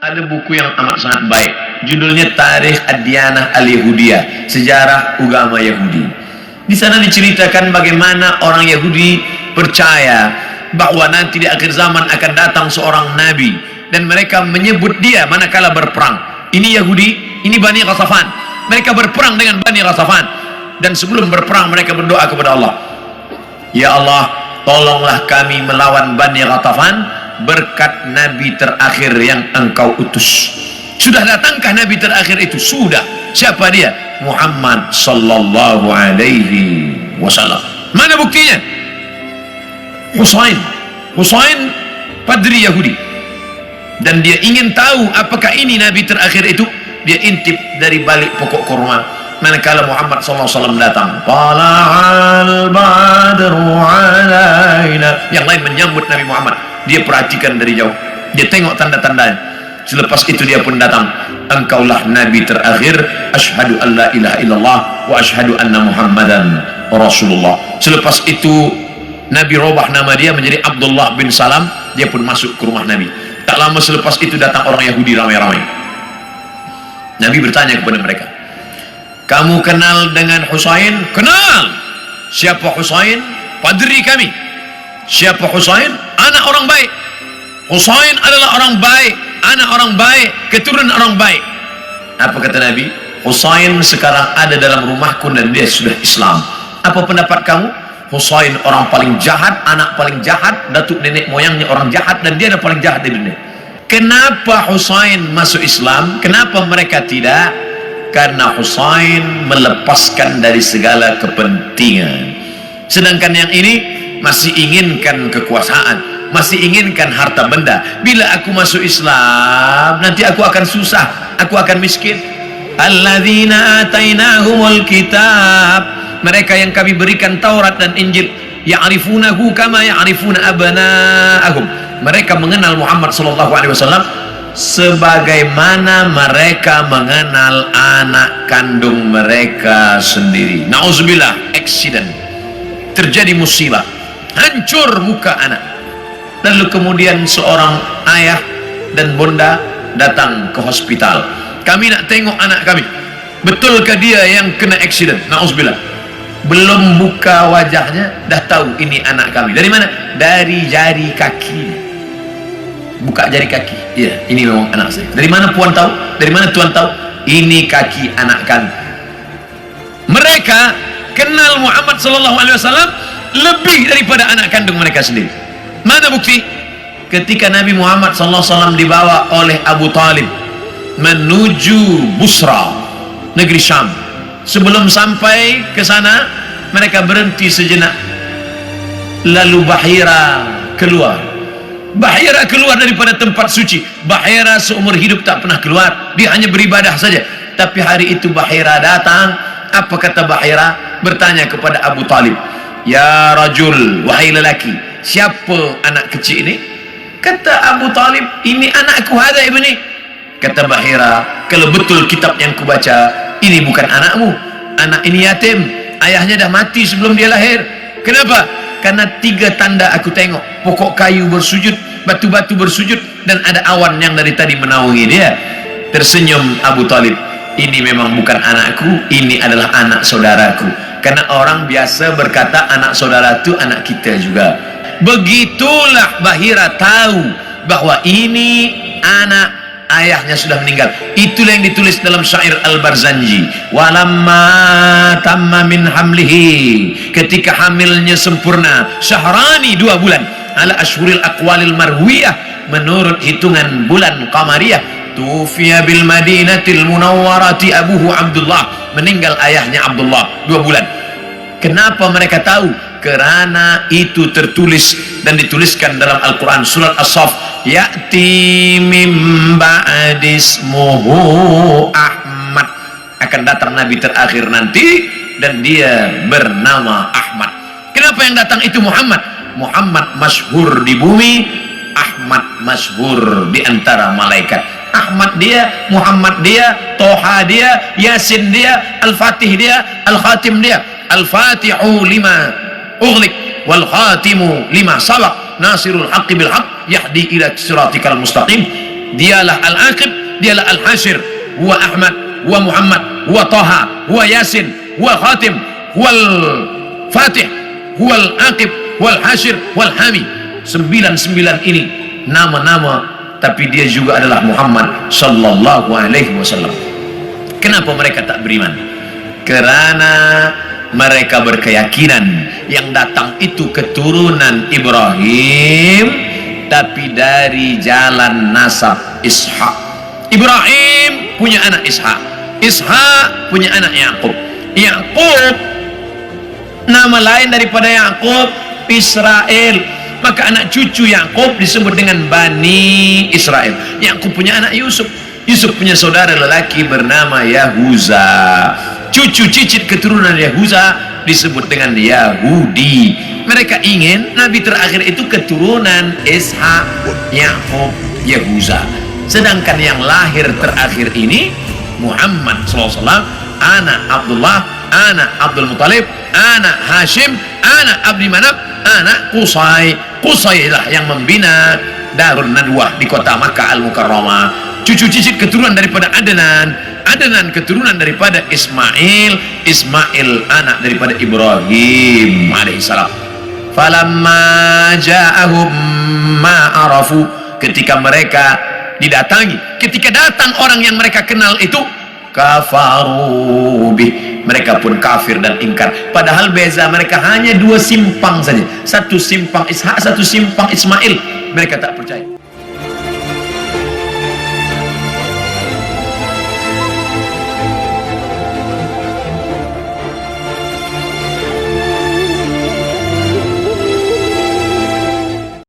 Ada buku yang amat sangat baik, judulnya Tarikh Ad-Diyanah Al-Yahudiyah, sejarah agama Yahudi. Di sana diceritakan bagaimana orang Yahudi percaya bahwa nanti di akhir zaman akan datang seorang nabi, dan mereka menyebut dia manakala berperang. Ini Yahudi, ini Bani Ghatafan. Mereka berperang dengan Bani Ghatafan, dan sebelum berperang mereka berdoa kepada Allah, ya Allah, tolonglah kami melawan Bani Ghatafan berkat nabi terakhir yang engkau utus. Sudah datangkah nabi terakhir itu? Sudah. Siapa dia? Muhammad sallallahu alaihi wasallam. Mana buktinya? Husain padri Yahudi, dan dia ingin tahu apakah ini nabi terakhir itu. Dia intip dari balik pokok kurma manakala Muhammad sallallahu alaihi wasallam datang. Tala'al badru alaina. Yang lain menyambut Nabi Muhammad, dia perhatikan dari jauh, dia tengok tanda-tandanya. Selepas itu dia pun datang. Engkaulah nabi terakhir. Asyhadu an la ilaha illallah wa asyhadu anna Muhammadan Rasulullah. Selepas itu Nabi robah nama dia menjadi Abdullah bin Salam. Dia pun masuk ke rumah Nabi. Tak lama selepas itu datang orang Yahudi ramai-ramai. Nabi bertanya kepada mereka, kamu kenal dengan Husain? Kenal. Siapa Husain? Padri kami. Siapa Husain? Anak orang baik. Husain adalah orang baik, anak orang baik, keturunan orang baik. Apa kata Nabi? Husain sekarang ada dalam rumahku dan dia sudah Islam. Apa pendapat kamu? Husain orang paling jahat, anak paling jahat, datuk nenek moyangnya orang jahat, dan dia ada paling jahat di dunia. Kenapa Husain masuk Islam? Kenapa mereka tidak? Karena Husain melepaskan dari segala kepentingan. Sedangkan yang ini masih inginkan kekuasaan, masih inginkan harta benda. Bila aku masuk Islam, nanti aku akan susah, aku akan miskin. Alladzina atainahumul kitab, mereka yang kami berikan Taurat dan Injil, ya'rifunahu kama ya'rifuna abna'ahum. Mereka mengenal Muhammad sallallahu alaihi wasallam sebagaimana mereka mengenal anak kandung mereka sendiri. Nauzubillah, accident, terjadi musibah, hancur muka anak. Lalu kemudian seorang ayah dan bunda datang ke hospital. Kami nak tengok anak kami. Betulkah dia yang kena accident? Nauzubillah. Belum buka wajahnya dah tahu ini anak kami. Dari mana? Dari jari kaki. Buka jari kaki, iya, ini memang anak saya. Dari mana puan tahu? Dari mana tuan tahu? Ini kaki anak kami. Mereka kenal Muhammad sallallahu alaihi wasallam lebih daripada anak kandung mereka sendiri. Mana bukti? Ketika Nabi Muhammad sallallahu alaihi wasallam dibawa oleh Abu Talib menuju Busra, negeri Syam. Sebelum sampai ke sana, mereka berhenti sejenak. Lalu Bahira keluar. Bahira keluar daripada tempat suci. Bahira seumur hidup tak pernah keluar, dia hanya beribadah saja. Tapi hari itu Bahira datang. Apa kata Bahira? Bertanya kepada Abu Talib, ya rajul, wahai lelaki, siapa anak kecil ini? Kata Abu Talib, ini anakku, hadha ibni. Kata Bahira, kalau betul kitab yang kubaca, ini bukan anakmu, anak ini yatim, ayahnya dah mati sebelum dia lahir. Kenapa? Karena 3 tanda aku tengok. Pokok kayu bersujud, batu-batu bersujud, dan ada awan yang dari tadi menaungi dia. Tersenyum Abu Talib, ini memang bukan anakku, ini adalah anak saudaraku. Karena orang biasa berkata anak saudara itu anak kita juga. Begitulah Bahira tahu bahwa ini anak ayahnya sudah meninggal. Itulah yang ditulis dalam syair Al-Barzanji, walamma tamma min hamlihi, ketika hamilnya sempurna, syahrani 2 bulan, ala ashhuril aqwalil marwiyah, menurut hitungan bulan qamariyah, tufiya bil madinatil munawwarati abuhu Abdullah, meninggal ayahnya Abdullah 2 bulan. Kenapa mereka tahu? Kerana itu tertulis dan dituliskan dalam Al-Quran surat As-Saff, ya'ti mim ba'dismuhu Ahmad, akan datang nabi terakhir nanti dan dia bernama Ahmad. Kenapa yang datang itu Muhammad? Muhammad masyhur di bumi, Ahmad masyhur di antara malaikat. Ahmad dia, Muhammad dia, Toha dia, Yasin dia, Al-Fatih dia, Al-Khatim dia. Al-Fatihu lima ughliq wal khatimu lima sabaq nasirul haqqi bil haqq yahdi ila siratikal mustaqim. dialah Al-Aqib, dialah Al-Hashir, huwa Ahmad, huwa Muhammad, huwa Taha, huwa Yasin, huwa Khatim, huwa Fatih, huwa Al-Aqib, huwa Al-Hashir, huwa Al-Hami. 99 ini nama-nama, tapi dia juga adalah Muhammad sallallahu alaihi wasallam. Kenapa mereka tak beriman? Karena mereka berkeyakinan yang datang itu keturunan Ibrahim, tapi dari jalan nasab Ishak. Ibrahim punya anak Ishak, Ishak punya anak Yakub, Yakub nama lain daripada Yakub Israel, maka anak cucu Yakub disebut dengan Bani Israel. Yakub punya anak Yusuf, Yusuf punya saudara lelaki bernama Yahuza, cucu cicit keturunan Yahuza disebut dengan Yahudi. Mereka ingin nabi terakhir itu keturunan Ishak, Yakub, Yahuza. Sedangkan yang lahir terakhir ini Muhammad SAW, anak Abdullah, anak Abdul Muttalib, anak Hashim, anak Abdi Manaf, anak Qusay. Qusay lah yang membina Darun Nadwah di kota Makkah Al-Mukarramah. Cucu cicit keturunan daripada Adnan, Adnan keturunan daripada Ismail, Ismail anak daripada Ibrahim alaihissalam. Falamma ja'ahum ma arafu, ketika mereka didatangi, ketika datang orang yang mereka kenal itu, kafaru bih, mereka pun kafir dan ingkar. Padahal beza mereka hanya 2 simpang saja, satu simpang Ishak, satu simpang Ismail. Mereka tak percaya.